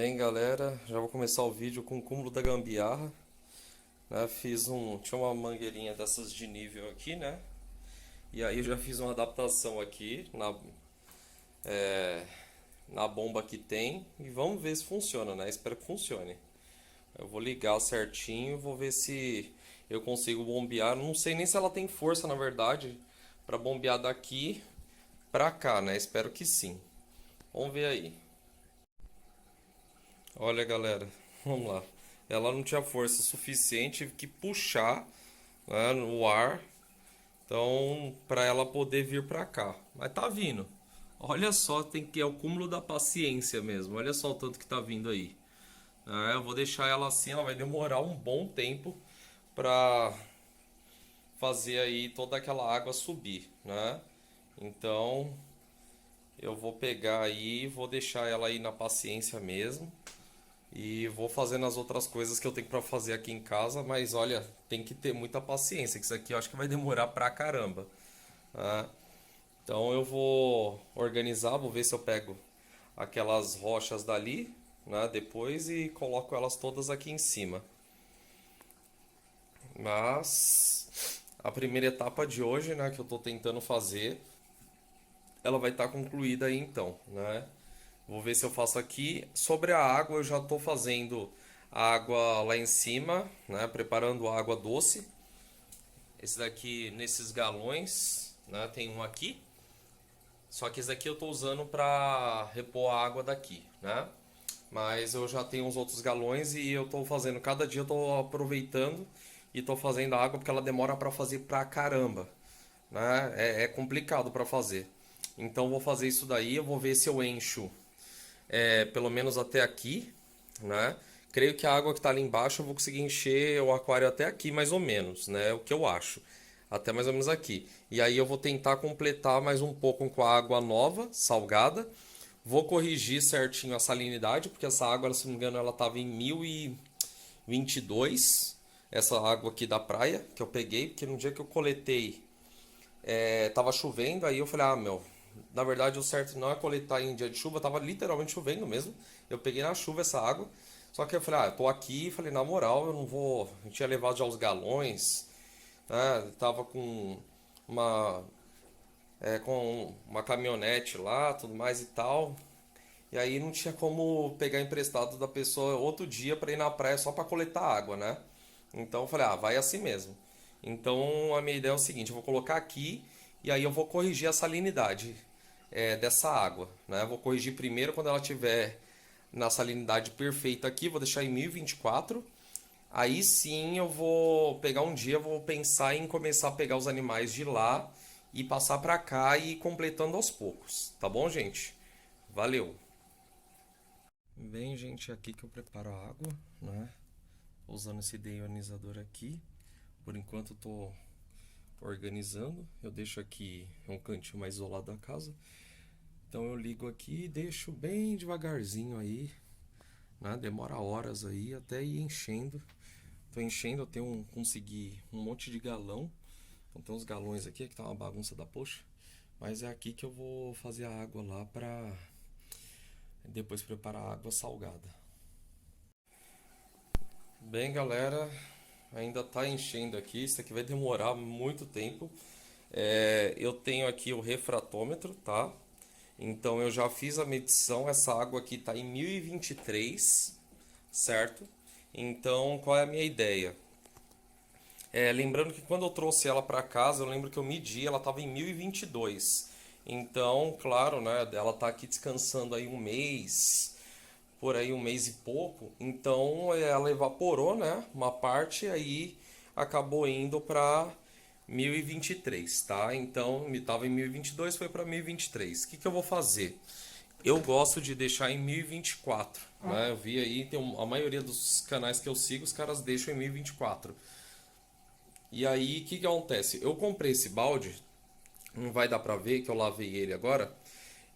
Bem, galera, já vou começar o vídeo com o cúmulo da gambiarra, né? Tinha uma mangueirinha dessas de nível aqui, né? E aí eu já fiz uma adaptação aqui na bomba que tem e vamos ver se funciona, né? Espero que funcione. Eu vou ligar certinho, vou ver se eu consigo bombear. Não sei nem se ela tem força, na verdade, para bombear daqui pra cá, né? Espero que sim. Vamos ver aí. Olha, galera, vamos lá. Ela não tinha força suficiente, tive que puxar, né, no ar, então para ela poder vir para cá. Mas tá vindo. Olha só, tem que é o cúmulo da paciência mesmo. Olha só o tanto que tá vindo aí. Eu vou deixar ela assim, ela vai demorar um bom tempo para fazer aí toda aquela água subir, né? Então eu vou pegar aí, vou deixar ela aí na paciência mesmo. E vou fazendo as outras coisas que eu tenho pra fazer aqui em casa, mas olha, tem que ter muita paciência, que isso aqui eu acho que vai demorar pra caramba, né? Então eu vou organizar, vou ver se eu pego aquelas rochas dali, né, depois e coloco elas todas aqui em cima. Mas a primeira etapa de hoje, né, que eu tô tentando fazer, ela vai estar concluída aí então, né? Vou ver se eu faço aqui. Sobre a água, eu já estou fazendo a água lá em cima, né? Preparando a água doce. Esse daqui nesses galões, né? Tem um aqui. Só que esse daqui eu estou usando para repor a água daqui, né? Mas eu já tenho os outros galões e eu estou fazendo. Cada dia eu estou aproveitando e estou fazendo a água porque ela demora para fazer pra caramba, né? É complicado para fazer. Então vou fazer isso daí. Eu vou ver se eu encho pelo menos até aqui, né? Creio que a água que está ali embaixo eu vou conseguir encher o aquário até aqui, mais ou menos, né? O que eu acho. Até mais ou menos aqui. E aí eu vou tentar completar mais um pouco com a água nova, salgada. Vou corrigir certinho a salinidade, porque essa água, se não me engano, ela estava em 1022. Essa água aqui da praia que eu peguei, porque no dia que eu coletei tava chovendo, aí eu falei, ah, meu, na verdade o certo não é coletar em dia de chuva, tava literalmente chovendo mesmo. Eu peguei na chuva essa água, só que eu falei, ah, eu tô aqui, falei, na moral, eu não vou. Eu tinha levado já os galões, né? Tava uma, com uma caminhonete lá, tudo mais e tal. E aí não tinha como pegar emprestado da pessoa outro dia para ir na praia só para coletar água, né? Então eu falei, ah, vai assim mesmo. Então a minha ideia é o seguinte, eu vou colocar aqui e aí eu vou corrigir a salinidade dessa água, né? Eu vou corrigir primeiro quando ela tiver na salinidade perfeita aqui, vou deixar em 1024. Aí sim eu vou pegar um dia, vou pensar em começar a pegar os animais de lá e passar para cá e ir completando aos poucos, tá bom, gente? Valeu! Bem, gente, é aqui que eu preparo a água, né? Usando esse deionizador aqui. Por enquanto eu tô organizando. Eu deixo aqui um cantinho mais isolado da casa. Então eu ligo aqui e deixo bem devagarzinho aí, né? Demora horas aí até ir enchendo. Tô enchendo, consegui um monte de galão. Então tem uns galões aqui que tá uma bagunça da poxa. Mas é aqui que eu vou fazer a água lá pra depois preparar a água salgada. Bem, galera, ainda tá enchendo aqui. Isso aqui vai demorar muito tempo. Eu tenho aqui o refratômetro, tá? Então eu já fiz a medição. Essa água aqui tá em 1023, certo? Então qual é a minha ideia? Lembrando que quando eu trouxe ela para casa, eu lembro que eu medi, ela estava em 1022. Então, claro, né? Ela tá aqui descansando aí um mês, por aí um mês e pouco. Então ela evaporou, né? Uma parte aí acabou indo para 1023, tá? Então estava em 1022, foi para 1023. O que que eu vou fazer? Eu gosto de deixar em 1024, né? Eu vi aí, a maioria dos canais que eu sigo, os caras deixam em 1024. E aí, o que que acontece? Eu comprei esse balde, não vai dar pra ver que eu lavei ele agora.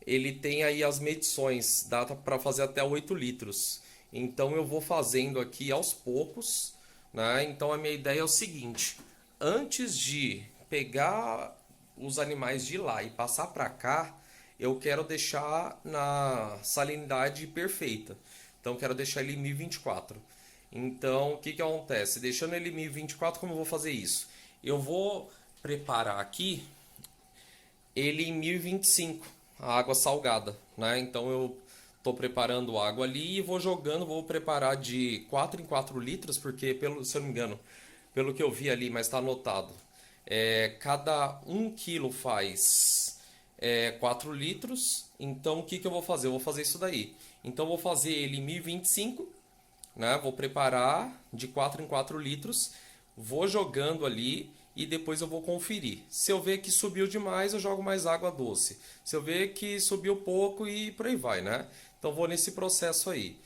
Ele tem aí as medições, dá pra fazer até 8 litros. Então eu vou fazendo aqui aos poucos, né? Então a minha ideia é o seguinte: antes de pegar os animais de lá e passar pra cá, eu quero deixar na salinidade perfeita. Então quero deixar ele em 1024. Então o que que acontece? Deixando ele em 1024, como eu vou fazer isso? Eu vou preparar aqui ele em 1025, a água salgada, né? Então eu tô preparando água ali e vou jogando, vou preparar de 4 em 4 litros, porque se eu não me engano, pelo que eu vi ali, mas está anotado, cada 1 quilo faz 4 litros. Então o que que eu vou fazer? Eu vou fazer isso daí. Então eu vou fazer ele em 1025, né? Vou preparar de 4 em 4 litros, vou jogando ali e depois eu vou conferir. Se eu ver que subiu demais, eu jogo mais água doce. Se eu ver que subiu pouco e por aí vai, né? Então vou nesse processo aí.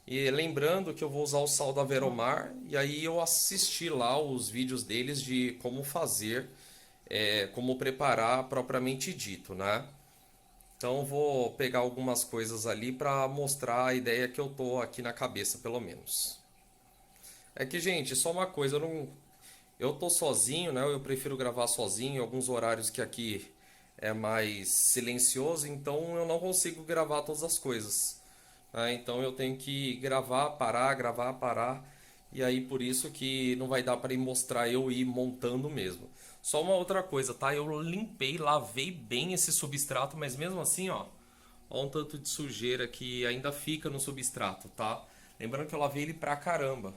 E lembrando que eu vou usar o sal da Veromar e aí eu assisti lá os vídeos deles de como fazer, como preparar propriamente dito, né? Então vou pegar algumas coisas ali para mostrar a ideia que eu tô aqui na cabeça, pelo menos. É que, gente, só uma coisa, eu tô sozinho, né? Eu prefiro gravar sozinho em alguns horários que aqui é mais silencioso, então eu não consigo gravar todas as coisas, né? Então eu tenho que gravar, parar, e aí por isso que não vai dar para ir mostrar eu ir montando mesmo. Só uma outra coisa, tá? Eu limpei, lavei bem esse substrato, mas mesmo assim, ó um tanto de sujeira que ainda fica no substrato, tá? Lembrando que eu lavei ele pra caramba.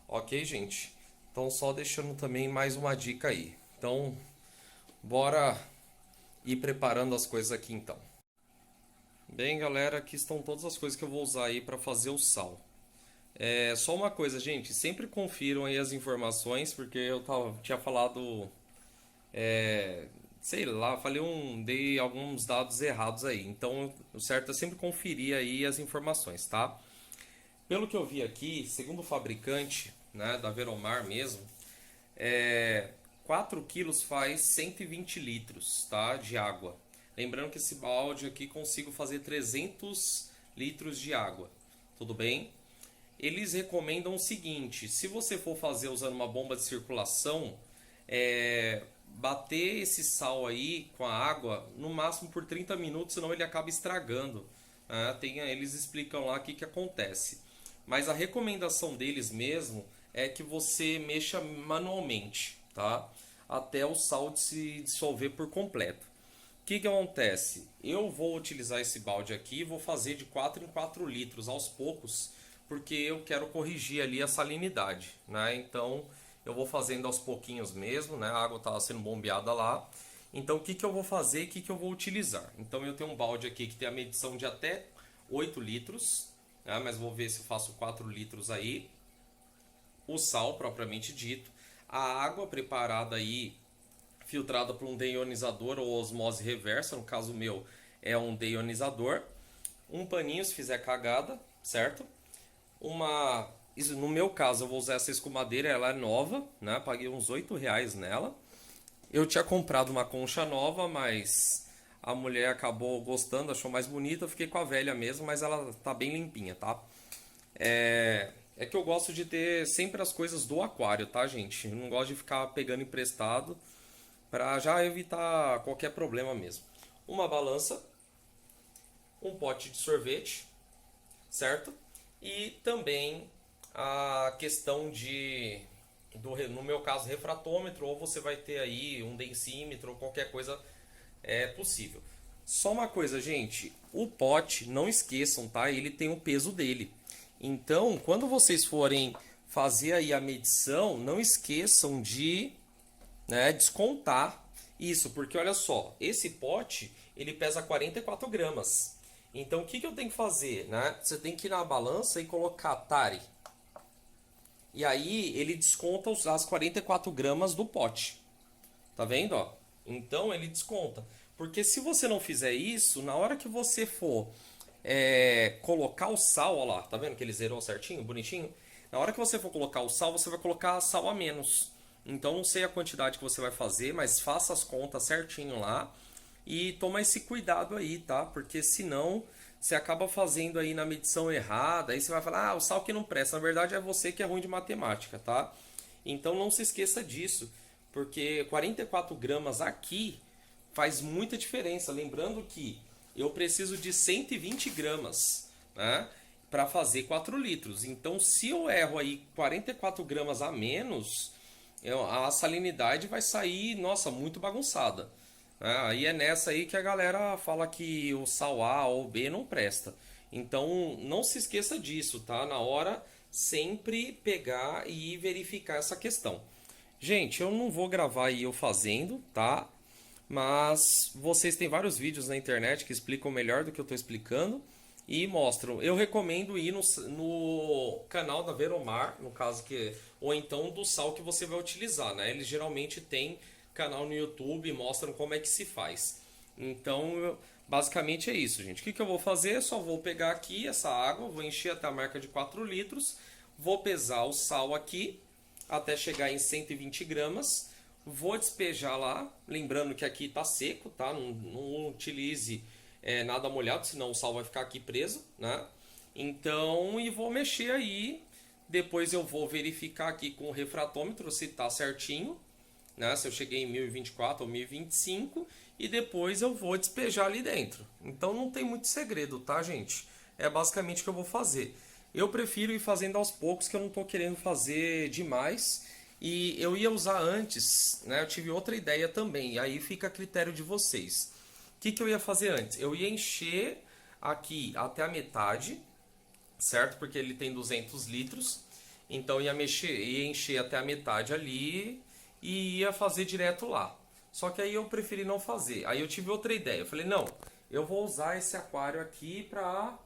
Ok, gente? Então só deixando também mais uma dica aí. Então, bora ir preparando as coisas aqui então. Bem, galera, aqui estão todas as coisas que eu vou usar aí para fazer o sal. Só uma coisa, gente, sempre confiram aí as informações, porque tinha falado, sei lá, dei alguns dados errados aí. Então, o certo é sempre conferir aí as informações, tá? Pelo que eu vi aqui, segundo o fabricante, né, da Veromar mesmo, 4 quilos faz 120 litros, tá, de água. Lembrando que esse balde aqui consigo fazer 300 litros de água, tudo bem? Eles recomendam o seguinte: se você for fazer usando uma bomba de circulação, bater esse sal aí com a água no máximo por 30 minutos, senão ele acaba estragando. Eles explicam lá o que acontece. Mas a recomendação deles mesmo é que você mexa manualmente, tá? Até o sal se dissolver por completo. O que acontece? Eu vou utilizar esse balde aqui e vou fazer de 4 em 4 litros aos poucos, porque eu quero corrigir ali a salinidade, né? Então eu vou fazendo aos pouquinhos mesmo, né? A água está sendo bombeada lá. Então o que eu vou fazer e o que eu vou utilizar? Então eu tenho um balde aqui que tem a medição de até 8 litros, né? Mas vou ver se eu faço 4 litros aí. O sal propriamente dito, a água preparada aí, filtrada por um deionizador ou osmose reversa, no caso meu é um deionizador, um paninho se fizer cagada, certo? No meu caso eu vou usar essa escumadeira, ela é nova, né? Paguei uns R$ 8 nela. Eu tinha comprado uma concha nova, mas a mulher acabou gostando, achou mais bonita, eu fiquei com a velha mesmo, mas ela tá bem limpinha, tá? É que eu gosto de ter sempre as coisas do aquário, tá, gente? Eu não gosto de ficar pegando emprestado para já evitar qualquer problema mesmo. Uma balança, um pote de sorvete, certo? E também a questão no meu caso, refratômetro, ou você vai ter aí um densímetro, ou qualquer coisa possível. Só uma coisa, gente, o pote, não esqueçam, tá? Ele tem o peso dele. Então, quando vocês forem fazer aí a medição, não esqueçam de, né, descontar isso, porque olha só, esse pote ele pesa 44 gramas. Então, o que eu tenho que fazer, né? Você tem que ir na balança e colocar tare. E aí ele desconta as 44 gramas do pote. Tá vendo, ó? Então ele desconta. Porque se você não fizer isso, na hora que você for colocar o sal, ó lá, tá vendo que ele zerou certinho, bonitinho? Na hora que você for colocar o sal, você vai colocar sal a menos. Então não sei a quantidade que você vai fazer, mas faça as contas certinho lá e toma esse cuidado aí, tá? Porque senão você acaba fazendo aí na medição errada, aí você vai falar, o sal que não presta. Na verdade é você que é ruim de matemática, tá? Então não se esqueça disso, porque 44 gramas aqui faz muita diferença. Lembrando que eu preciso de 120 gramas, né? para fazer 4 litros. Então, se eu erro aí 44 gramas a menos, a salinidade vai sair, nossa, muito bagunçada. Aí é nessa aí que a galera fala que o sal A ou B não presta. Então, não se esqueça disso, tá? Na hora, sempre pegar e verificar essa questão. Gente, eu não vou gravar aí eu fazendo, tá? Mas vocês têm vários vídeos na internet que explicam melhor do que eu estou explicando e mostram. Eu recomendo ir no canal da Veromar, no caso que, ou então do sal que você vai utilizar, né? Eles geralmente têm canal no YouTube e mostram como é que se faz. Então, basicamente é isso, gente. O que eu vou fazer? Só vou pegar aqui essa água, vou encher até a marca de 4 litros, vou pesar o sal aqui até chegar em 120 gramas. Vou despejar lá, lembrando que aqui está seco, tá? Não utilize nada molhado, senão o sal vai ficar aqui preso, né? Então, e vou mexer aí. Depois eu vou verificar aqui com o refratômetro se está certinho, né? Se eu cheguei em 1024 ou 1025 e depois eu vou despejar ali dentro. Então não tem muito segredo, tá, gente? É basicamente o que eu vou fazer. Eu prefiro ir fazendo aos poucos, que eu não estou querendo fazer demais. E eu ia usar antes, né? Eu tive outra ideia também, e aí fica a critério de vocês. O que eu ia fazer antes? Eu ia encher aqui até a metade, certo? Porque ele tem 200 litros. Então ia encher até a metade ali e ia fazer direto lá. Só que aí eu preferi não fazer. Aí eu tive outra ideia. Eu falei, não, eu vou usar esse aquário aqui para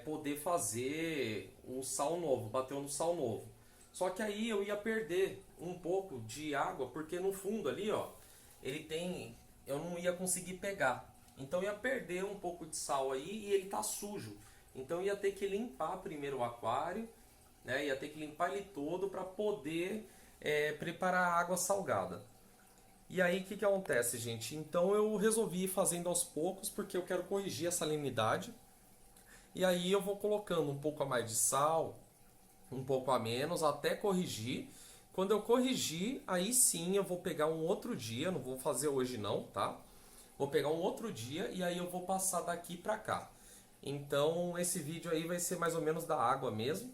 poder fazer o sal novo, bater no sal novo. Só que aí eu ia perder um pouco de água, porque no fundo ali, ó, ele tem, eu não ia conseguir pegar. Então eu ia perder um pouco de sal aí e ele tá sujo. Então eu ia ter que limpar primeiro o aquário, né? Ia ter que limpar ele todo para poder preparar a água salgada. E aí o que acontece, gente? Então eu resolvi ir fazendo aos poucos, porque eu quero corrigir a salinidade. E aí eu vou colocando um pouco a mais de sal, um pouco a menos, até corrigir. Quando eu corrigir, aí sim eu vou pegar um outro dia, não vou fazer hoje não, tá? Vou pegar um outro dia e aí eu vou passar daqui pra cá. Então esse vídeo aí vai ser mais ou menos da água mesmo.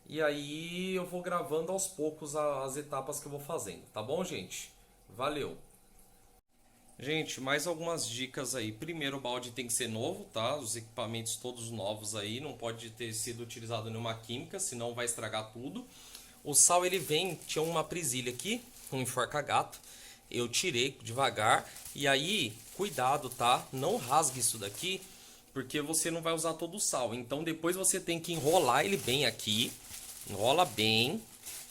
E aí eu vou gravando aos poucos as etapas que eu vou fazendo, tá bom, gente? Valeu! Gente, mais algumas dicas aí. Primeiro, o balde tem que ser novo, tá? Os equipamentos todos novos aí, não pode ter sido utilizado nenhuma química, senão vai estragar tudo. O sal ele vem, tinha uma presilha aqui, um enforca-gato. Eu tirei devagar e aí, cuidado, tá? Não rasgue isso daqui, porque você não vai usar todo o sal. Então depois você tem que enrolar ele bem aqui, enrola bem,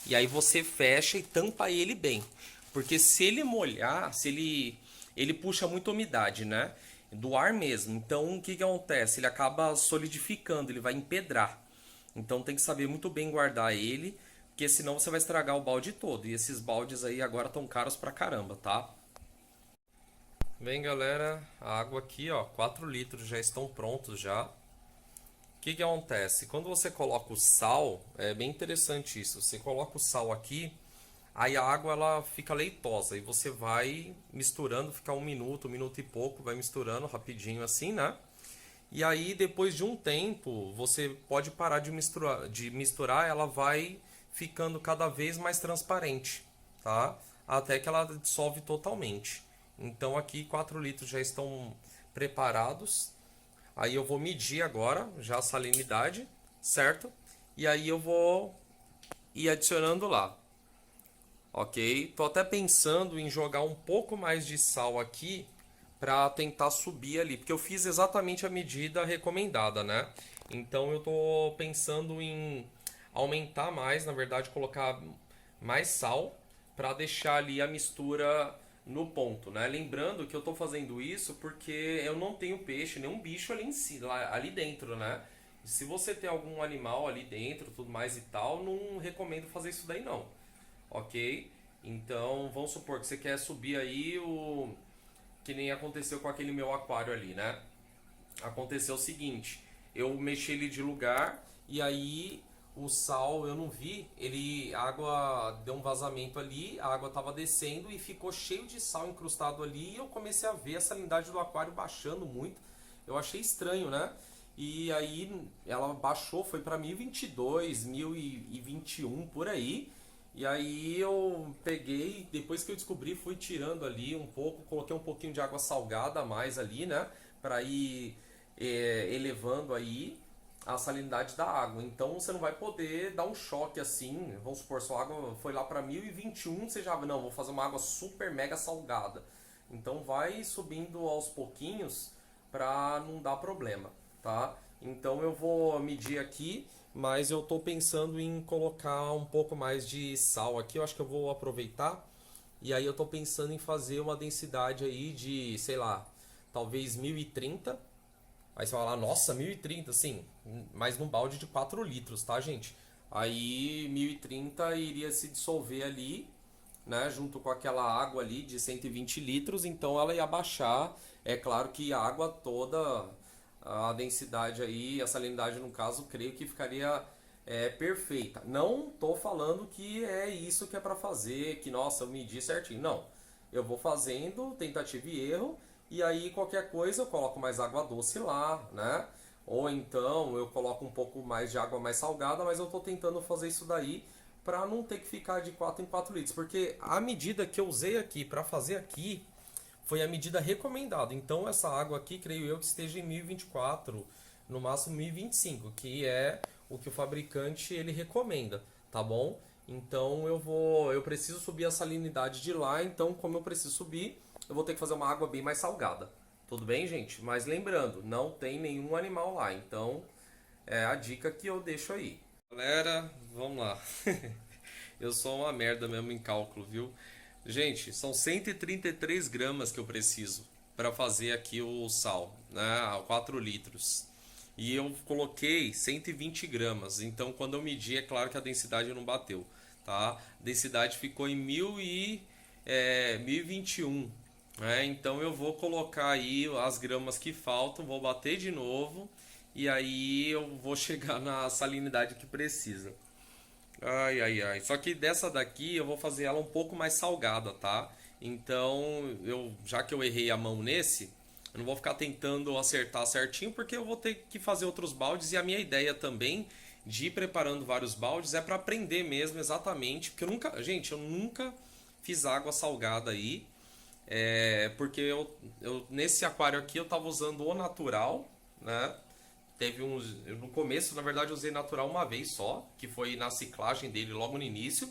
e aí você fecha e tampa ele bem. Porque se ele molhar, se ele puxa muita umidade, né? Do ar mesmo. Então, o que acontece? Ele acaba solidificando, ele vai empedrar. Então, tem que saber muito bem guardar ele, porque senão você vai estragar o balde todo. E esses baldes aí agora estão caros pra caramba, tá? Bem, galera, a água aqui, ó, 4 litros já estão prontos já. O que acontece? Quando você coloca o sal, é bem interessante isso. Você coloca o sal aqui, aí a água ela fica leitosa e você vai misturando, fica um minuto e pouco, vai misturando rapidinho assim, né? E aí depois de um tempo você pode parar de misturar, ela vai ficando cada vez mais transparente, tá? Até que ela dissolve totalmente. Então aqui 4 litros já estão preparados. Aí eu vou medir agora já a salinidade, certo? E aí eu vou ir adicionando lá. Ok? Tô até pensando em jogar um pouco mais de sal aqui para tentar subir ali, porque eu fiz exatamente a medida recomendada, né? Então eu tô pensando em aumentar mais, na verdade, colocar mais sal para deixar ali a mistura no ponto, né? Lembrando que eu tô fazendo isso porque eu não tenho peixe, nenhum bicho ali em si, ali dentro, né? Se você tem algum animal ali dentro, tudo mais e tal, não recomendo fazer isso daí não. Ok? Então, vamos supor que você quer subir aí o que nem aconteceu com aquele meu aquário ali, né? Aconteceu o seguinte, eu mexi ele de lugar e aí o sal eu não vi, a água deu um vazamento ali, a água estava descendo e ficou cheio de sal incrustado ali e eu comecei a ver a salinidade do aquário baixando muito. Eu achei estranho, né? e aí ela baixou, foi para 1022, 1021 por aí. E aí eu peguei, depois que eu descobri, fui tirando ali um pouco, coloquei um pouquinho de água salgada a mais ali, né? Para ir elevando aí a salinidade da água. Então você não vai poder dar um choque assim. Vamos supor, sua água foi lá para 1021, você já, não, vou fazer uma água super mega salgada. Então vai subindo aos pouquinhos para não dar problema, tá? Então eu vou medir aqui, mas eu tô pensando em colocar um pouco mais de sal aqui. Eu acho que eu vou aproveitar. E aí eu tô pensando em fazer uma densidade aí de, sei lá, talvez 1030. Aí você vai lá, nossa, 1030, sim, mas num balde de 4 litros, tá, gente? Aí 1030 iria se dissolver ali, né, junto com aquela água ali de 120 litros, então ela ia baixar. É claro que a água toda, a densidade aí, a salinidade no caso, creio que ficaria perfeita. Não tô falando que é isso que é para fazer, que nossa, eu medi certinho. Não, eu vou fazendo tentativa e erro, e aí qualquer coisa eu coloco mais água doce lá, né? Ou então eu coloco um pouco mais de água mais salgada, mas eu tô tentando fazer isso daí para não ter que ficar de 4 em 4 litros, porque a medida que eu usei aqui para fazer aqui foi a medida recomendada. Então essa água aqui, creio eu que esteja em 1024, no máximo 1025, que é o que o fabricante ele recomenda, tá bom? Então eu preciso subir a salinidade de lá, então como eu preciso subir, eu vou ter que fazer uma água bem mais salgada. Tudo bem, gente? Mas lembrando, não tem nenhum animal lá, então é a dica que eu deixo aí. Galera, vamos lá. Eu sou uma merda mesmo em cálculo, viu? Gente, são 133 gramas que eu preciso para fazer aqui o sal, né? 4 litros. E eu coloquei 120 gramas. Então, quando eu medi, é claro que a densidade não bateu, tá? A densidade ficou em 1021. Né? Então, eu vou colocar aí as gramas que faltam, vou bater de novo. E aí eu vou chegar na salinidade que precisa. Ai, ai, ai. Só que dessa daqui eu vou fazer ela um pouco mais salgada, tá? Então, já que eu errei a mão nesse, eu não vou ficar tentando acertar certinho, porque eu vou ter que fazer outros baldes. E a minha ideia também de ir preparando vários baldes é para aprender mesmo exatamente. Porque eu nunca fiz água salgada aí. Porque nesse aquário aqui eu tava usando o natural, né? No começo, na verdade, eu usei natural uma vez só, que foi na ciclagem dele logo no início,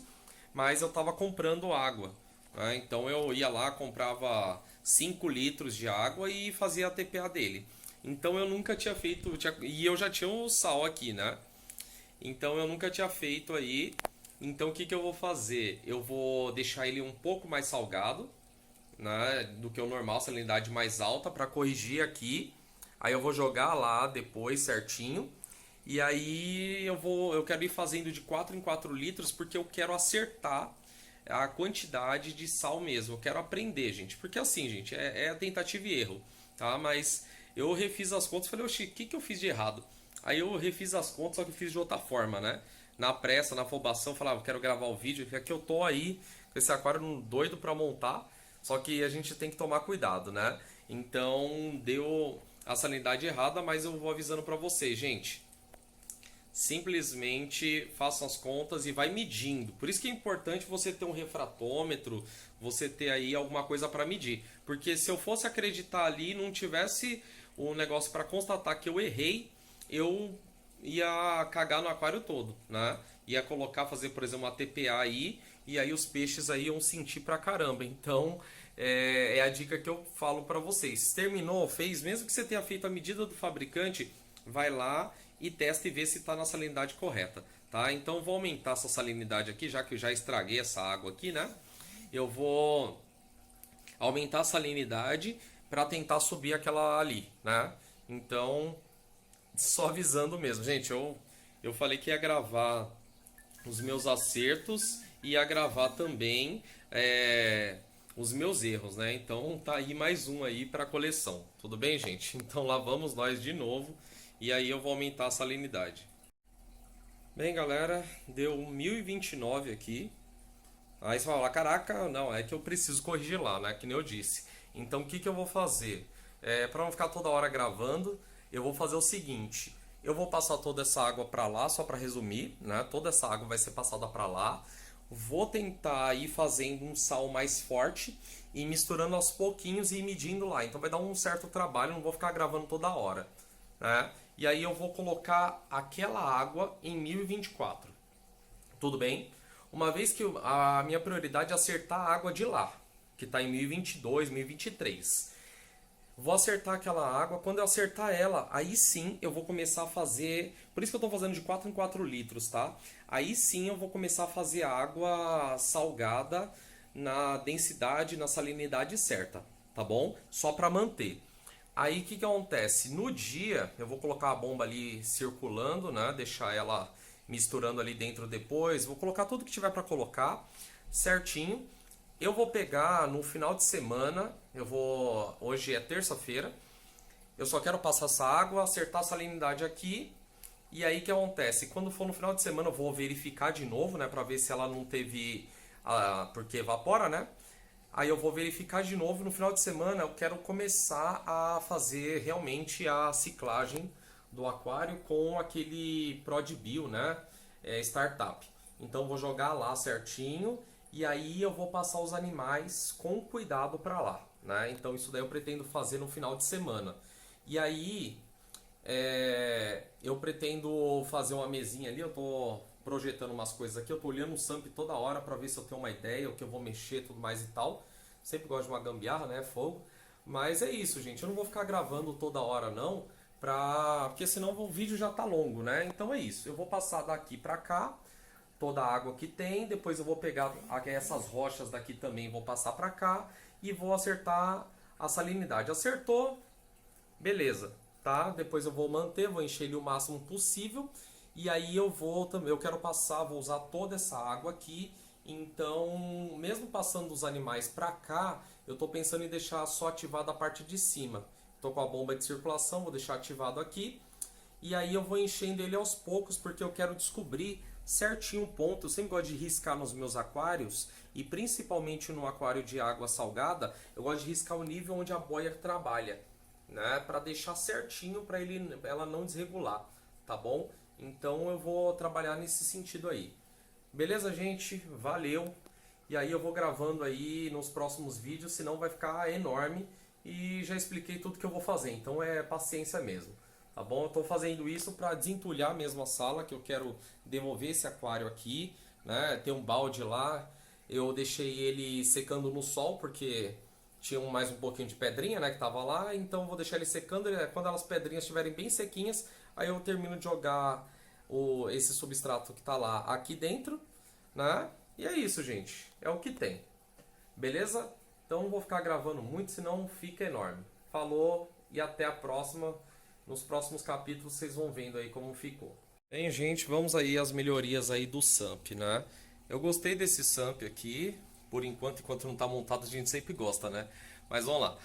mas eu tava comprando água, né? Então eu ia lá, comprava 5 litros de água e fazia a TPA dele. Então eu nunca tinha feito, e eu já tinha o sal aqui, né? Então eu nunca tinha feito aí. Então o que que eu vou fazer? Eu vou deixar ele um pouco mais salgado, né, do que o normal, salinidade mais alta, para corrigir aqui. Aí eu vou jogar lá depois certinho. E aí eu quero ir fazendo de 4 em 4 litros, porque eu quero acertar a quantidade de sal mesmo. Eu quero aprender, gente. Porque assim, gente, é tentativa e erro, tá? Mas eu refiz as contas e falei, oxi, o que eu fiz de errado? Aí eu refiz as contas, só que fiz de outra forma, né? Na pressa, na afobação, falava, quero gravar o vídeo, que aqui eu tô aí com esse aquário doido para montar. Só que a gente tem que tomar cuidado, né? Então deu a salinidade errada, mas eu vou avisando para vocês, gente. Simplesmente façam as contas e vai medindo. Por isso que é importante você ter um refratômetro, você ter aí alguma coisa para medir. Porque se eu fosse acreditar ali e não tivesse um negócio para constatar que eu errei, eu ia cagar no aquário todo, né? Ia colocar, fazer, por exemplo, uma TPA aí, e aí os peixes aí iam sentir pra caramba. Então, é a dica que eu falo para vocês. Terminou, fez, mesmo que você tenha feito a medida do fabricante, vai lá e testa e vê se está na salinidade correta, tá? Então, vou aumentar essa salinidade aqui, já que eu já estraguei essa água aqui, né? Eu vou aumentar a salinidade para tentar subir aquela ali, né? Então, só avisando mesmo. Gente, eu falei que ia gravar os meus acertos e ia gravar também os meus erros, né? Então tá aí mais um aí para coleção. Tudo bem, gente? Então lá vamos nós de novo e aí eu vou aumentar a salinidade. Bem, galera, deu 1029 aqui. Aí você vai falar, caraca, não, é que eu preciso corrigir lá, né? Que nem eu disse. Então o que eu vou fazer? Para não ficar toda hora gravando, eu vou fazer o seguinte, eu vou passar toda essa água para lá, só para resumir, né? Toda essa água vai ser passada para lá. Vou tentar ir fazendo um sal mais forte e misturando aos pouquinhos e ir medindo lá. Então vai dar um certo trabalho, não vou ficar gravando toda hora, né? E aí eu vou colocar aquela água em 1024. Tudo bem? Uma vez que a minha prioridade é acertar a água de lá, que está em 1022, 1023. Vou acertar aquela água. Quando eu acertar ela, aí sim eu vou começar a fazer. Por isso que eu estou fazendo de 4 em 4 litros, tá? Aí sim eu vou começar a fazer água salgada na densidade, na salinidade certa, tá bom? Só para manter. Aí o que acontece? No dia eu vou colocar a bomba ali circulando, né? Deixar ela misturando ali dentro depois. Vou colocar tudo que tiver para colocar certinho. Eu vou pegar no final de semana, hoje é terça-feira, eu só quero passar essa água, acertar a salinidade aqui, e aí o que acontece? Quando for no final de semana eu vou verificar de novo, né, para ver se ela não teve, porque evapora, né? Aí eu vou verificar de novo, no final de semana eu quero começar a fazer realmente a ciclagem do aquário com aquele ProdBio, né, startup. Então eu vou jogar lá certinho. E aí eu vou passar os animais com cuidado para lá, né? Então isso daí eu pretendo fazer no final de semana. E aí eu pretendo fazer uma mesinha ali, eu tô projetando umas coisas aqui, eu tô olhando o SAMP toda hora para ver se eu tenho uma ideia, o que eu vou mexer, tudo mais e tal. Sempre gosto de uma gambiarra, né? Fogo. Mas é isso, gente. Eu não vou ficar gravando toda hora não, porque senão o vídeo já tá longo, né? Então é isso. Eu vou passar daqui para cá toda a água que tem, depois eu vou pegar essas rochas daqui também, vou passar para cá e vou acertar a salinidade. Acertou, beleza, tá? Depois eu vou manter, vou encher ele o máximo possível e aí eu quero passar, vou usar toda essa água aqui. Então, mesmo passando os animais para cá, eu estou pensando em deixar só ativada a parte de cima. Estou com a bomba de circulação, vou deixar ativado aqui. E aí eu vou enchendo ele aos poucos, porque eu quero descobrir certinho o ponto. Eu sempre gosto de riscar nos meus aquários, e principalmente no aquário de água salgada, eu gosto de riscar o nível onde a boia trabalha, né? Para deixar certinho, para ela não desregular, tá bom? Então eu vou trabalhar nesse sentido aí. Beleza, gente? Valeu! E aí eu vou gravando aí nos próximos vídeos, senão vai ficar enorme, e já expliquei tudo que eu vou fazer, então é paciência mesmo. Tá bom? Eu estou fazendo isso para desentulhar mesmo a sala, que eu quero devolver esse aquário aqui, né? Tem um balde lá, eu deixei ele secando no sol, porque tinha mais um pouquinho de pedrinha, né, que tava lá, então eu vou deixar ele secando, quando as pedrinhas estiverem bem sequinhas, aí eu termino de jogar esse substrato que tá lá aqui dentro, né? E é isso, gente, é o que tem. Beleza? Então não vou ficar gravando muito, senão fica enorme. Falou e até a próxima. Nos próximos capítulos vocês vão vendo aí como ficou. Bem, gente, vamos aí às melhorias aí do SAMP, né? Eu gostei desse SAMP aqui, por enquanto não está montado a gente sempre gosta, né? Mas vamos lá.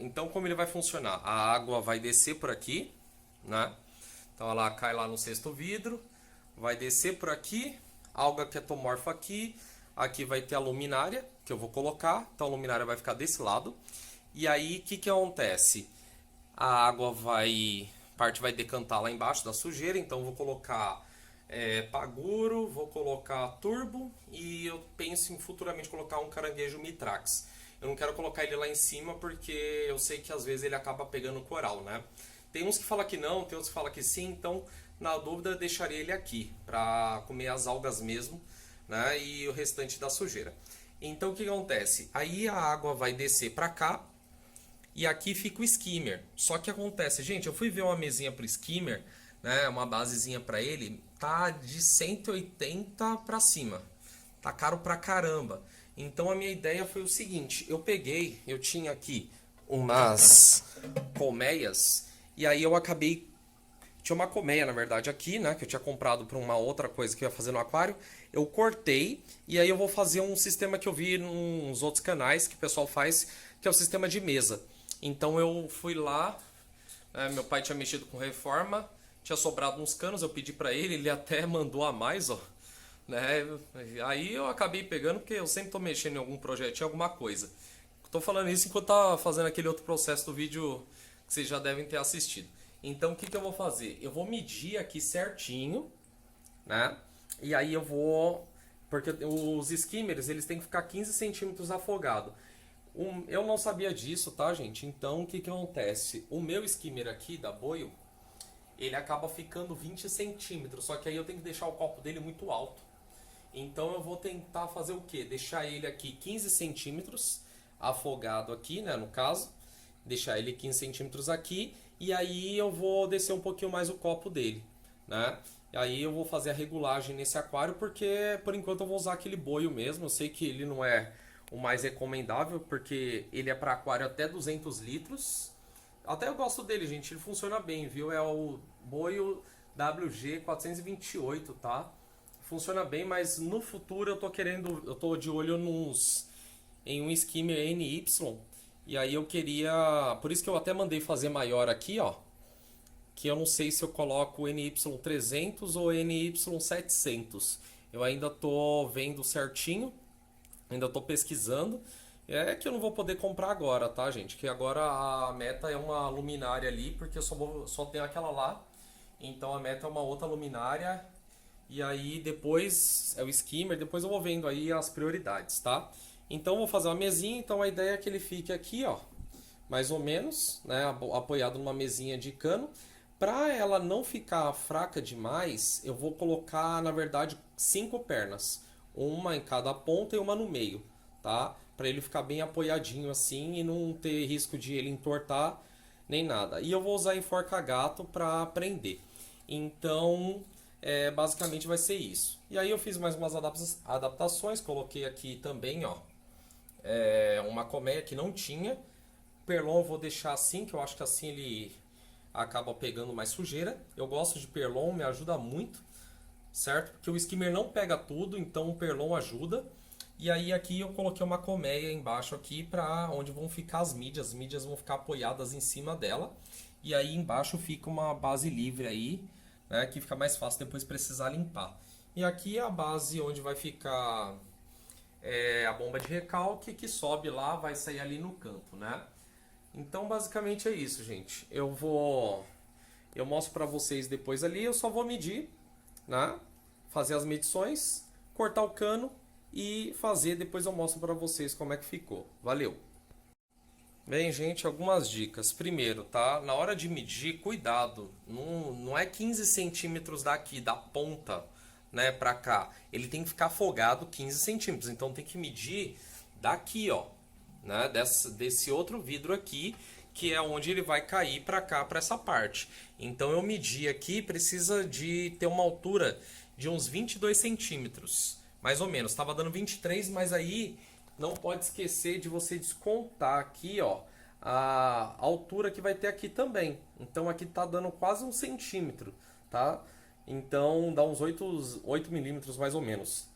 Então como ele vai funcionar? A água vai descer por aqui, né? Então ela cai lá no sexto vidro, vai descer por aqui, alga ketomorfa aqui, aqui vai ter a luminária que eu vou colocar, então a luminária vai ficar desse lado. E aí o que acontece? A água parte vai decantar lá embaixo da sujeira, então vou colocar paguro, vou colocar turbo e eu penso em futuramente colocar um caranguejo mitrax. Eu não quero colocar ele lá em cima porque eu sei que às vezes ele acaba pegando coral, né? Tem uns que falam que não, tem outros que falam que sim, então na dúvida eu deixaria ele aqui para comer as algas mesmo, né? E o restante da sujeira. Então o que acontece? Aí a água vai descer para cá. E aqui fica o skimmer. Só que acontece, gente, eu fui ver uma mesinha pro skimmer, né, uma basezinha para ele, tá de 180 para cima. Tá caro pra caramba. Então a minha ideia foi o seguinte, eu tinha aqui umas colmeias e aí eu acabei tinha uma colmeia, na verdade, aqui, né, que eu tinha comprado para uma outra coisa que eu ia fazer no aquário. Eu cortei e aí eu vou fazer um sistema que eu vi nos outros canais que o pessoal faz, que é o sistema de mesa. Então eu fui lá, meu pai tinha mexido com reforma, tinha sobrado uns canos, eu pedi para ele até mandou a mais, ó, né? Aí eu acabei pegando porque eu sempre tô mexendo em algum projetinho, alguma coisa. Tô falando isso enquanto tá fazendo aquele outro processo do vídeo que vocês já devem ter assistido. Então o que eu vou fazer? Eu vou medir aqui certinho, né? E aí eu vou... Porque os skimmers, eles têm que ficar 15 centímetros afogado. Eu não sabia disso, tá, gente? Então o que acontece? O meu skimmer aqui da Boyle, ele acaba ficando 20 centímetros. Só que aí eu tenho que deixar o copo dele muito alto. Então eu vou tentar fazer o quê? Deixar ele aqui 15 centímetros afogado aqui, né, no caso. Deixar ele 15 centímetros aqui. E aí eu vou descer um pouquinho mais o copo dele, né? E aí eu vou fazer a regulagem nesse aquário, porque por enquanto eu vou usar aquele Boyle mesmo. Eu sei que ele não é o mais recomendável, porque ele é para aquário até 200 litros. Até eu gosto dele, gente. Ele funciona bem, viu? É o Boyle WG428, tá? Funciona bem, mas no futuro eu tô de olho em um skimmer NY. E aí eu queria, por isso que eu até mandei fazer maior aqui, ó, que eu não sei se eu coloco NY300 ou NY700. Eu ainda tô vendo certinho, ainda tô pesquisando. É que eu não vou poder comprar agora, tá, gente? Que agora a meta é uma luminária ali, porque eu só tenho aquela lá. Então a meta é uma outra luminária. E aí depois é o skimmer, depois eu vou vendo aí as prioridades, tá? Então eu vou fazer uma mesinha, então a ideia é que ele fique aqui, ó, mais ou menos, né, apoiado numa mesinha de cano. Para ela não ficar fraca demais, eu vou colocar, na verdade, 5 pernas, uma em cada ponta e uma no meio, tá? Para ele ficar bem apoiadinho assim e não ter risco de ele entortar nem nada. E eu vou usar enforca-gato para prender. Então, basicamente vai ser isso. E aí eu fiz mais umas adaptações, coloquei aqui também, ó, uma colmeia que não tinha. Perlon eu vou deixar assim, que eu acho que assim ele acaba pegando mais sujeira. Eu gosto de perlon, me ajuda muito, certo? Porque o skimmer não pega tudo, então o perlon ajuda. E aí aqui eu coloquei uma colmeia embaixo aqui para onde vão ficar as mídias. As mídias vão ficar apoiadas em cima dela. E aí embaixo fica uma base livre aí, né, que fica mais fácil depois precisar limpar. E aqui é a base onde vai ficar a bomba de recalque, que sobe lá, vai sair ali no canto, né? Então basicamente é isso, gente. Eu mostro para vocês depois ali, eu só vou medir, né? Fazer as medições, cortar o cano e fazer, depois eu mostro para vocês como é que ficou. Valeu! Bem, gente, algumas dicas. Primeiro, tá? Na hora de medir, cuidado. Não é 15 centímetros daqui, da ponta, né, pra cá. Ele tem que ficar afogado 15 centímetros. Então tem que medir daqui, ó, né, desse outro vidro aqui, que é onde ele vai cair pra cá, pra essa parte. Então eu medi aqui, precisa de ter uma altura de uns 22 centímetros, mais ou menos. Tava dando 23, mas aí não pode esquecer de você descontar aqui, ó, a altura que vai ter aqui também. Então aqui tá dando quase 1 centímetro, tá? Então dá uns 8 milímetros mais ou menos.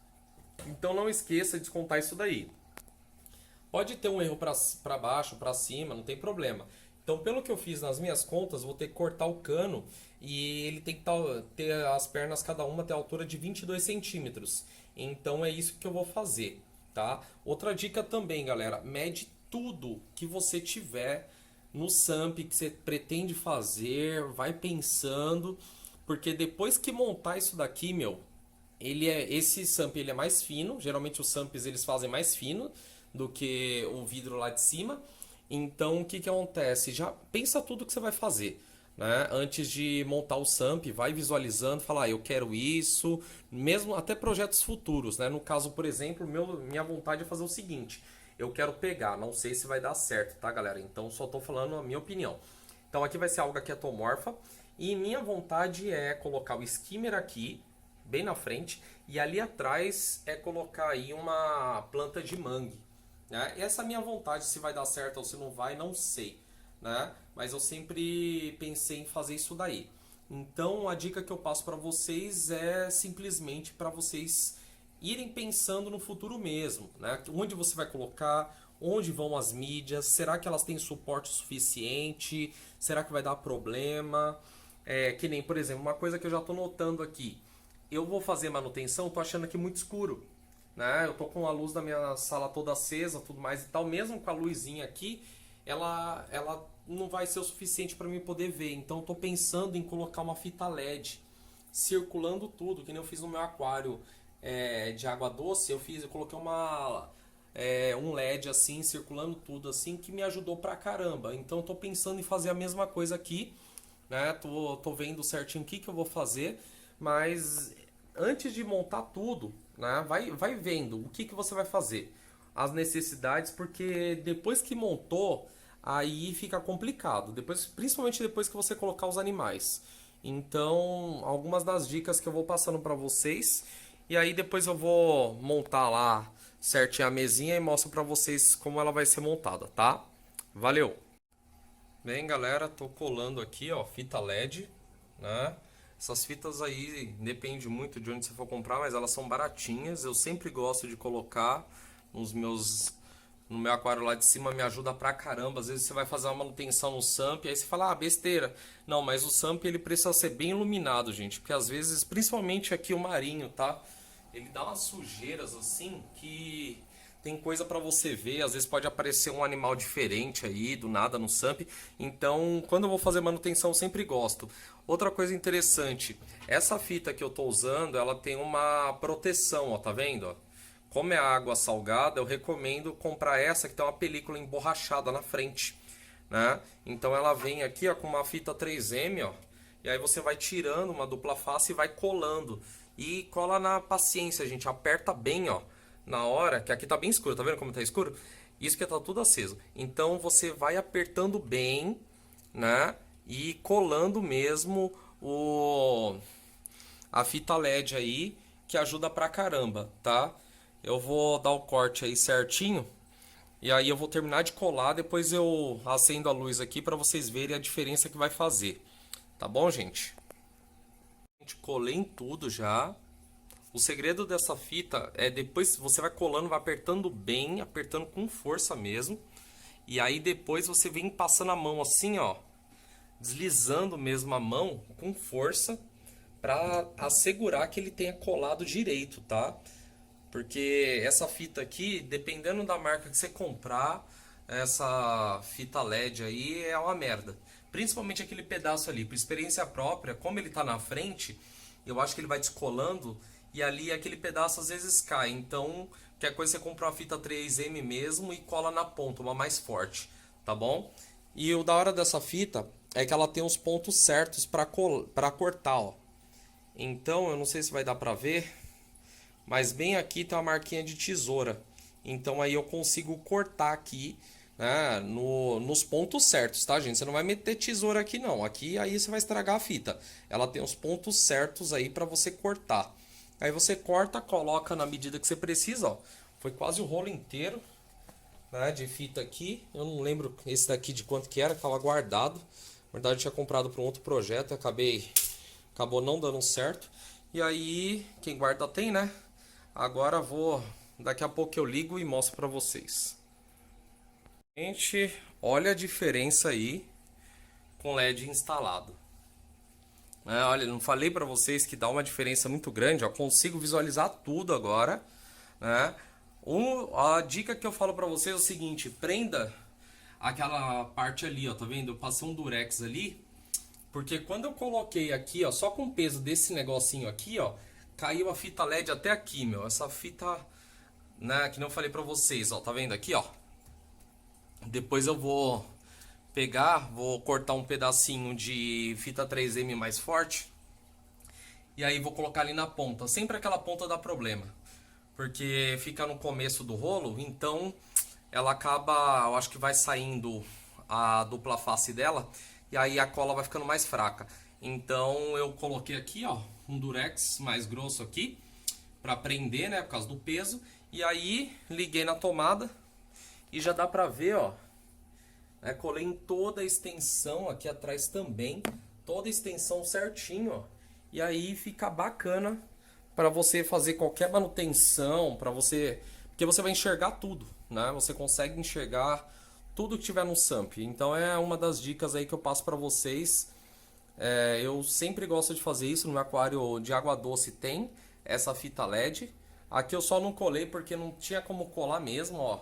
Então não esqueça de descontar isso daí. Pode ter um erro para baixo, para cima, não tem problema. Então, pelo que eu fiz nas minhas contas, vou ter que cortar o cano e ele tem que ter as pernas, cada uma ter a altura de 22 centímetros. Então, é isso que eu vou fazer, tá? Outra dica também, galera, mede tudo que você tiver no SAMP que você pretende fazer, vai pensando, porque depois que montar isso daqui, meu, esse SAMP ele é mais fino, geralmente os SAMPs eles fazem mais fino do que o vidro lá de cima. Então o que acontece? Já pensa tudo que você vai fazer, né? Antes de montar o SAMP, vai visualizando, falar, eu quero isso, mesmo até projetos futuros, né? No caso, por exemplo, minha vontade é fazer o seguinte: eu quero pegar, não sei se vai dar certo, tá, galera? Então só tô falando a minha opinião. Então aqui vai ser alga ketomorfa e minha vontade é colocar o skimmer aqui, bem na frente, e ali atrás é colocar aí uma planta de mangue, né? Essa é a minha vontade. Se vai dar certo ou se não vai, não sei, né? Mas eu sempre pensei em fazer isso daí. Então a dica que eu passo para vocês é simplesmente para vocês irem pensando no futuro mesmo, né? Onde você vai colocar, onde vão as mídias, será que elas têm suporte suficiente, será que vai dar problema? Que nem, por exemplo, uma coisa que eu já estou notando aqui, eu vou fazer manutenção, tô achando aqui muito escuro, né? Eu tô com a luz da minha sala toda acesa, tudo mais e tal, mesmo com a luzinha aqui, ela não vai ser o suficiente para mim poder ver. Então eu tô pensando em colocar uma fita LED circulando tudo, que nem eu fiz no meu aquário de água doce. Eu coloquei um LED assim, circulando tudo assim, que me ajudou pra caramba. Então eu tô pensando em fazer a mesma coisa aqui, né? Tô vendo certinho o que eu vou fazer, mas antes de montar tudo, né? Vai vendo o que você vai fazer, as necessidades, porque depois que montou, aí fica complicado. Depois, principalmente depois que você colocar os animais. Então, algumas das dicas que eu vou passando para vocês, e aí depois eu vou montar lá certinho a mesinha e mostro para vocês como ela vai ser montada, tá? Valeu! Bem, galera, tô colando aqui, ó, fita LED, né? Essas fitas aí depende muito de onde você for comprar, mas elas são baratinhas. Eu sempre gosto de colocar no meu aquário lá de cima, me ajuda pra caramba. Às vezes você vai fazer uma manutenção no SUMP, aí você fala, ah, besteira. Não, mas o SUMP ele precisa ser bem iluminado, gente, porque às vezes, principalmente aqui o marinho, tá? Ele dá umas sujeiras assim que tem coisa para você ver, às vezes pode aparecer um animal diferente aí, do nada no SUMP. Então, quando eu vou fazer manutenção, eu sempre gosto. Outra coisa interessante, essa fita que eu tô usando, ela tem uma proteção, ó, tá vendo? Ó? Como é água salgada, eu recomendo comprar essa que tem uma película emborrachada na frente, né? Então ela vem aqui, ó, com uma fita 3M, ó, e aí você vai tirando uma dupla face e vai colando. E cola na paciência, gente, aperta bem, ó. Na hora, que aqui tá bem escuro, tá vendo como tá escuro? Isso que tá tudo aceso. Então você vai apertando bem, né? E colando mesmo a fita LED aí, que ajuda pra caramba, tá? Eu vou dar o corte aí certinho. E aí eu vou terminar de colar, depois eu acendo a luz aqui pra vocês verem a diferença que vai fazer. Tá bom, gente? Colei em tudo já. O segredo dessa fita é depois você vai colando, vai apertando bem, apertando com força mesmo. E aí depois você vem passando a mão assim, ó, deslizando mesmo a mão com força para assegurar que ele tenha colado direito, tá? Porque essa fita aqui, dependendo da marca que você comprar, essa fita LED aí é uma merda. Principalmente aquele pedaço ali, por experiência própria, como ele tá na frente, eu acho que ele vai descolando e ali aquele pedaço às vezes cai. Então, qualquer coisa você compra uma fita 3M mesmo e cola na ponta, uma mais forte, tá bom? E o da hora dessa fita é que ela tem os pontos certos para cortar, ó. Então, eu não sei se vai dar pra ver, mas bem aqui tem uma marquinha de tesoura. Então aí eu consigo cortar aqui, né, nos pontos certos, tá, gente? Você não vai meter tesoura aqui não. Aqui aí você vai estragar a fita. Ela tem os pontos certos aí para você cortar. Aí você corta, coloca na medida que você precisa, ó. Foi quase o rolo inteiro, né, de fita aqui. Eu não lembro esse daqui de quanto que era, que estava guardado. Na verdade eu tinha comprado para um outro projeto, acabou não dando certo. E aí, quem guarda tem, né? Agora daqui a pouco eu ligo e mostro pra vocês. Gente, olha a diferença aí com LED instalado. Olha, não falei pra vocês que dá uma diferença muito grande, ó. Consigo visualizar tudo agora, né? A dica que eu falo pra vocês é o seguinte: prenda aquela parte ali, ó, tá vendo? Eu passei um durex ali, porque quando eu coloquei aqui, ó, só com o peso desse negocinho aqui, ó, caiu a fita LED até aqui, meu. Essa fita, né, que não falei pra vocês, ó, tá vendo aqui, ó. Depois eu vou vou cortar um pedacinho de fita 3M mais forte. E aí vou colocar ali na ponta. Sempre aquela ponta dá problema, porque fica no começo do rolo, então ela acaba, eu acho que vai saindo a dupla face dela, e aí a cola vai ficando mais fraca. Então eu coloquei aqui, ó, um durex mais grosso aqui para prender, né, por causa do peso. E aí liguei na tomada e já dá pra ver, ó, né, colei em toda a extensão aqui atrás também, toda a extensão certinho, ó. E aí fica bacana para você fazer qualquer manutenção, porque você vai enxergar tudo, né? Você consegue enxergar tudo que tiver no SUMP. Então é uma das dicas aí que eu passo para vocês. Eu sempre gosto de fazer isso. No meu aquário de água doce tem essa fita LED. Aqui eu só não colei porque não tinha como colar mesmo, ó,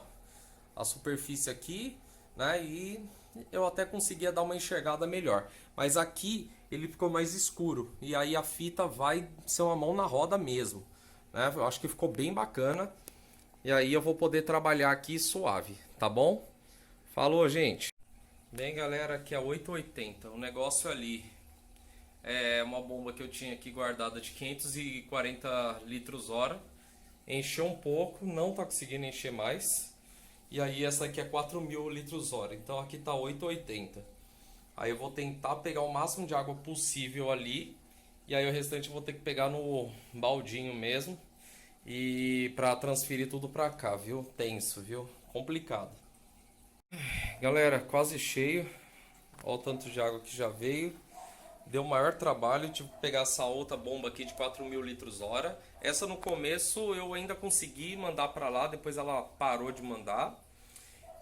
a superfície aqui, né? E eu até conseguia dar uma enxergada melhor. Mas aqui ele ficou mais escuro. E aí a fita vai ser uma mão na roda mesmo, né? Eu acho que ficou bem bacana. E aí eu vou poder trabalhar aqui suave, tá bom? Falou, gente. Bem, galera, aqui é 880. O negócio ali é uma bomba que eu tinha aqui guardada de 540 litros hora. Encheu um pouco, não tá conseguindo encher mais. E aí essa aqui é 4.000 litros hora, então aqui tá 880. Aí eu vou tentar pegar o máximo de água possível ali. E aí o restante eu vou ter que pegar no baldinho mesmo. E pra transferir tudo pra cá, viu? Tenso, viu? Complicado. Galera, quase cheio. Olha o tanto de água que já veio. Deu maior trabalho, tive que pegar essa outra bomba aqui de 4.000 litros hora. Essa no começo eu ainda consegui mandar para lá, depois ela parou de mandar.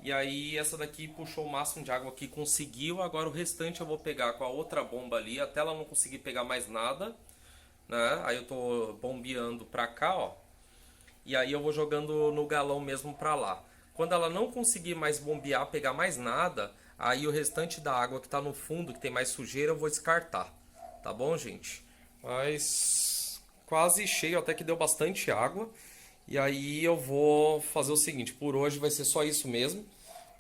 E aí essa daqui puxou o máximo de água que conseguiu. Agora o restante eu vou pegar com a outra bomba ali, até ela não conseguir pegar mais nada, né? Aí eu tô bombeando pra cá, ó. E aí eu vou jogando no galão mesmo pra lá. Quando ela não conseguir mais bombear, pegar mais nada, aí o restante da água que tá no fundo, que tem mais sujeira, eu vou descartar. Tá bom, gente? Mas quase cheio, até que deu bastante água. E aí eu vou fazer o seguinte, por hoje vai ser só isso mesmo.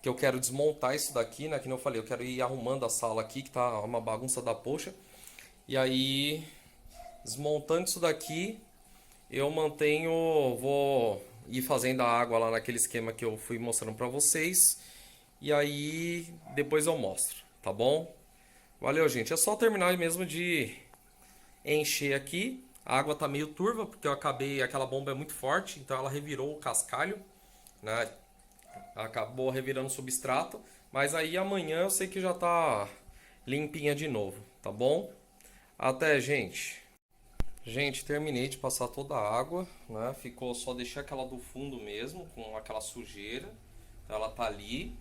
Que eu quero desmontar isso daqui, né? Que nem eu falei, eu quero ir arrumando a sala aqui, que tá uma bagunça da poxa. E aí, desmontando isso daqui, eu mantenho, vou ir fazendo a água lá naquele esquema que eu fui mostrando pra vocês. E aí depois eu mostro, tá bom? Valeu, gente. É só terminar mesmo de encher aqui. A água tá meio turva porque eu acabei, aquela bomba é muito forte, então ela revirou o cascalho, né? Acabou revirando o substrato, mas aí amanhã eu sei que já tá limpinha de novo, tá bom? Até, gente. Gente, terminei de passar toda a água, né? Ficou só deixar aquela do fundo mesmo, com aquela sujeira. Ela tá ali.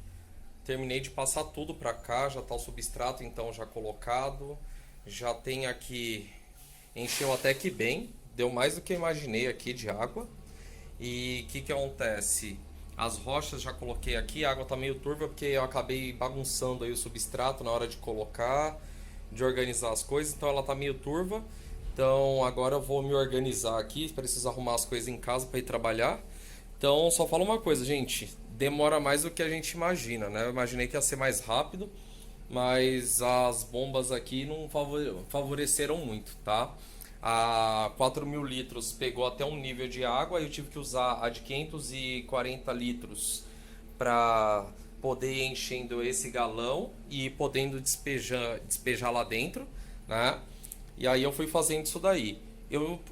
Terminei de passar tudo pra cá, já tá o substrato então já colocado. Já tem aqui, encheu até que bem, deu mais do que eu imaginei aqui de água. E o que que acontece? As rochas já coloquei aqui, a água tá meio turva porque eu acabei bagunçando aí o substrato na hora de colocar, de organizar as coisas, então ela tá meio turva. Então agora eu vou me organizar aqui, preciso arrumar as coisas em casa para ir trabalhar. Então só falo uma coisa, gente, demora mais do que a gente imagina, né? Eu imaginei que ia ser mais rápido, mas as bombas aqui não favoreceram muito, tá? A 4.000 litros pegou até um nível de água, eu tive que usar a de 540 litros para poder ir enchendo esse galão e podendo despejar lá dentro, né? E aí eu fui fazendo isso daí.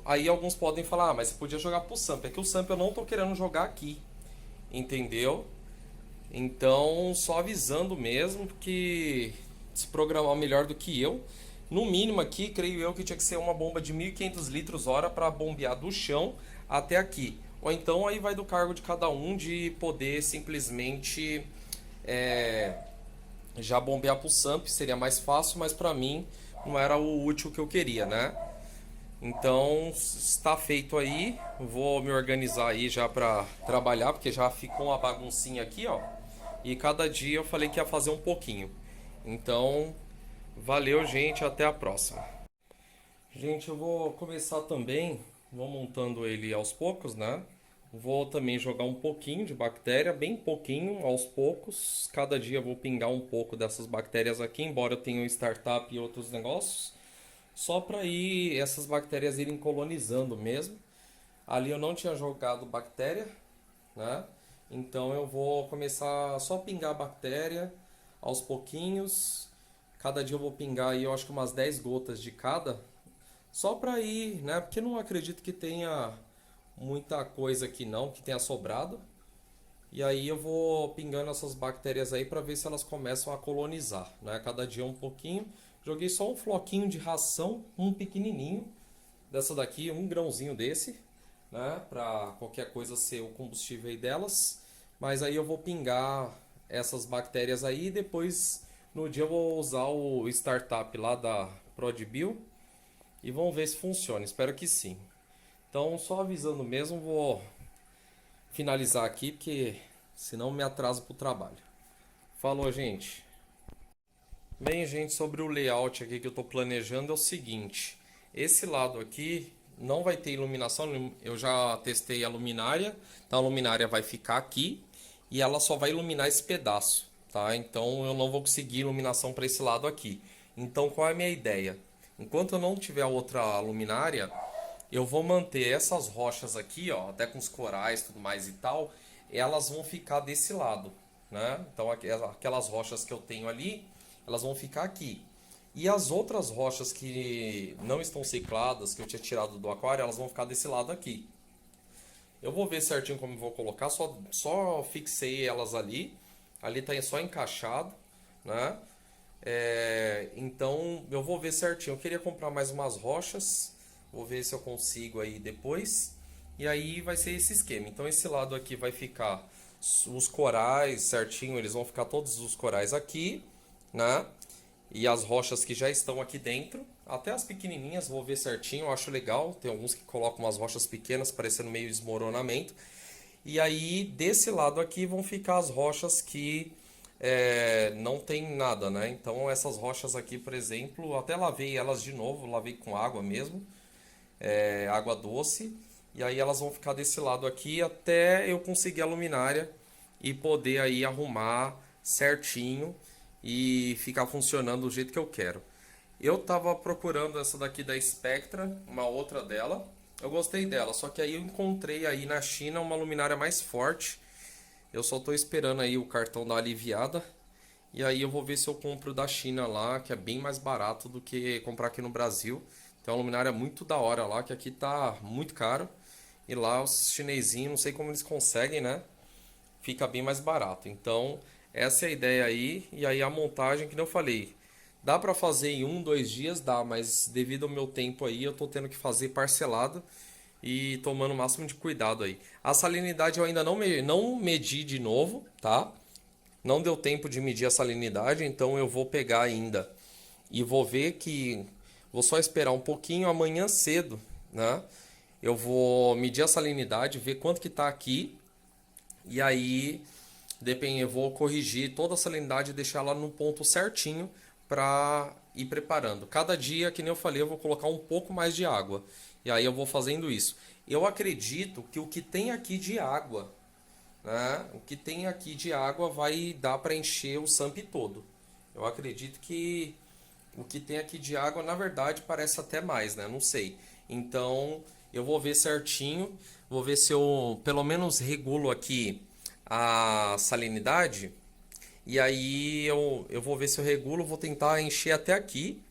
Aí alguns podem falar, mas você podia jogar pro Samp. É que o Samp eu não tô querendo jogar aqui, entendeu? Então, só avisando mesmo que se programar melhor do que eu. No mínimo aqui, creio eu que tinha que ser uma bomba de 1.500 litros hora para bombear do chão até aqui. Ou então aí vai do cargo de cada um de poder simplesmente já bombear pro Samp, seria mais fácil, mas para mim não era o útil que eu queria, né? Então está feito aí, vou me organizar aí já para trabalhar, porque já ficou uma baguncinha aqui, ó. E cada dia eu falei que ia fazer um pouquinho. Então, valeu, gente, até a próxima. Gente, eu vou começar também, vou montando ele aos poucos, né? Vou também jogar um pouquinho de bactéria, bem pouquinho, aos poucos. Cada dia eu vou pingar um pouco dessas bactérias aqui, embora eu tenha um startup e outros negócios. Só para ir essas bactérias irem colonizando mesmo. Ali eu não tinha jogado bactéria, né? Então eu vou começar só a pingar a bactéria aos pouquinhos. Cada dia eu vou pingar aí, eu acho que umas 10 gotas de cada. Só para ir, né? Porque não acredito que tenha muita coisa aqui não, que tenha sobrado. E aí eu vou pingando essas bactérias aí para ver se elas começam a colonizar, né? Cada dia um pouquinho. Joguei só um floquinho de ração, um pequenininho dessa daqui, um grãozinho desse, né? Para qualquer coisa ser o combustível aí delas. Mas aí eu vou pingar essas bactérias aí e depois no dia eu vou usar o startup lá da ProdBio e vamos ver se funciona. Espero que sim. Então, só avisando mesmo, vou finalizar aqui porque senão me atraso pro trabalho. Falou, gente. Bem, gente, sobre o layout aqui que eu estou planejando é o seguinte. Esse lado aqui não vai ter iluminação, eu já testei a luminária, então a luminária vai ficar aqui e ela só vai iluminar esse pedaço, tá? Então eu não vou conseguir iluminação para esse lado aqui. Então qual é a minha ideia? Enquanto eu não tiver outra luminária, eu vou manter essas rochas aqui, ó, até com os corais, tudo mais e tal, elas vão ficar desse lado, né? Então aquelas rochas que eu tenho ali, elas vão ficar aqui. E as outras rochas que não estão cicladas, que eu tinha tirado do aquário, elas vão ficar desse lado aqui. Eu vou ver certinho como eu vou colocar, só fixei elas ali. Ali tá só encaixado, né? Então eu vou ver certinho. Eu queria comprar mais umas rochas. Vou ver se eu consigo aí depois. E aí vai ser esse esquema. Então esse lado aqui vai ficar os corais certinho. Eles vão ficar todos os corais aqui, né? E as rochas que já estão aqui dentro. Até as pequenininhas, vou ver certinho. Eu acho legal. Tem alguns que colocam umas rochas pequenas parecendo meio desmoronamento. E aí desse lado aqui vão ficar as rochas que não tem nada, né? Então essas rochas aqui, por exemplo, até lavei elas de novo, lavei com água mesmo, água doce, e aí elas vão ficar desse lado aqui até eu conseguir a luminária e poder aí arrumar certinho e ficar funcionando do jeito que eu quero. Eu tava procurando essa daqui da Spectra, uma outra dela. Eu gostei dela, só que aí eu encontrei aí na China uma luminária mais forte. Eu só tô esperando aí o cartão da aliviada. E aí eu vou ver se eu compro da China lá, que é bem mais barato do que comprar aqui no Brasil. Tem uma luminária muito da hora lá, que aqui tá muito caro. E lá os chinesinhos, não sei como eles conseguem, né? Fica bem mais barato. Então, essa é a ideia aí. E aí a montagem, que nem eu falei, dá pra fazer em 1, 2 dias? Dá, mas devido ao meu tempo aí, eu tô tendo que fazer parcelado e tomando o máximo de cuidado aí. A salinidade eu ainda não medi de novo, tá? Não deu tempo de medir a salinidade, então eu vou pegar ainda e vou ver que vou só esperar um pouquinho amanhã cedo, né? Eu vou medir a salinidade, ver quanto que tá aqui e aí depende, eu vou corrigir toda a salinidade e deixar ela no ponto certinho para ir preparando. Cada dia, que nem eu falei, eu vou colocar um pouco mais de água. E aí eu vou fazendo isso. Eu acredito que o que tem aqui de água, né? O que tem aqui de água vai dar para encher o SAMP todo. Eu acredito que o que tem aqui de água, na verdade, parece até mais, né? Não sei. Então, eu vou ver certinho, vou ver se eu pelo menos regulo aqui a salinidade. E aí eu vou ver se eu regulo, vou tentar encher até aqui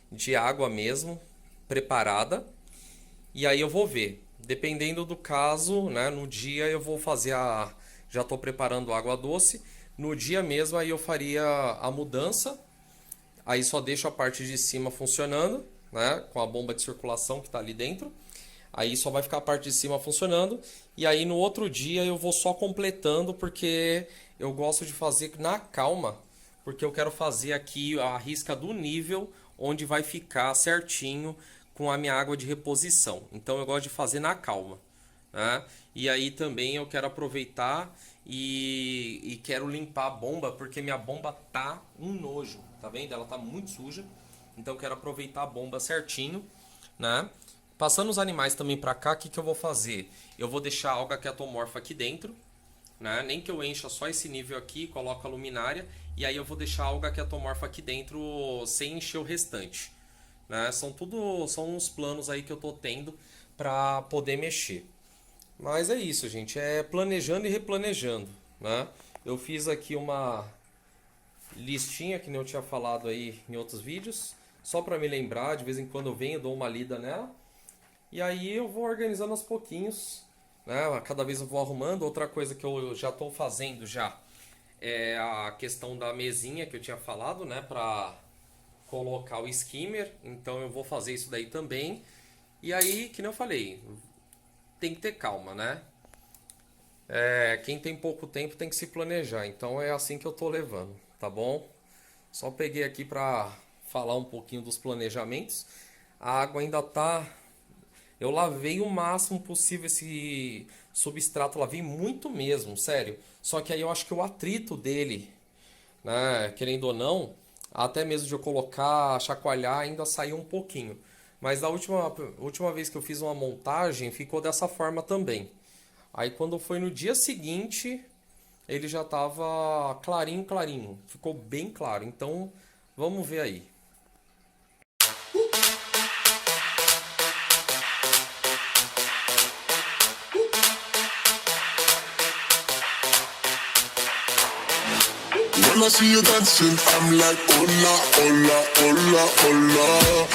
de água mesmo, preparada. E aí eu vou ver. Dependendo do caso, né, no dia eu vou fazer a. Já estou preparando água doce. No dia mesmo aí eu faria a mudança. Aí só deixo a parte de cima funcionando, né, com a bomba de circulação que está ali dentro. Aí só vai ficar a parte de cima funcionando. E aí no outro dia eu vou só completando, porque eu gosto de fazer na calma. Porque eu quero fazer aqui a risca do nível onde vai ficar certinho com a minha água de reposição. Então eu gosto de fazer na calma, né? E aí também eu quero aproveitar e quero limpar a bomba, porque minha bomba tá um nojo, tá vendo? Ela tá muito suja. Então eu quero aproveitar a bomba certinho, né? Passando os animais também para cá, o que que eu vou fazer? Eu vou deixar a alga ketomorfa aqui dentro, né? Nem que eu encha só esse nível aqui, coloco a luminária, e aí eu vou deixar a alga ketomorfa aqui dentro sem encher o restante, né? São uns planos aí que eu tô tendo para poder mexer. Mas é isso, gente, é planejando e replanejando, né? Eu fiz aqui uma listinha que nem eu tinha falado aí em outros vídeos, só para me lembrar, de vez em quando eu venho, dou uma lida nela. E aí eu vou organizando aos pouquinhos, né? Cada vez eu vou arrumando. Outra coisa que eu já estou fazendo já é a questão da mesinha que eu tinha falado, né? Para colocar o skimmer. Então eu vou fazer isso daí também. E aí, que nem eu falei, tem que ter calma, né? Quem tem pouco tempo tem que se planejar. Então é assim que eu tô levando, tá bom? Só peguei aqui para falar um pouquinho dos planejamentos. A água ainda tá. Eu lavei o máximo possível esse substrato, lavei muito mesmo, sério. Só que aí eu acho que o atrito dele, né, querendo ou não, Até mesmo de eu colocar, chacoalhar, ainda saiu um pouquinho. Mas da última vez que eu fiz uma montagem, ficou dessa forma também. Aí quando foi no dia seguinte, ele já estava clarinho, clarinho. Ficou bem claro. Então, vamos ver aí. When I see you dancing, I'm like, hola, hola, hola, hola.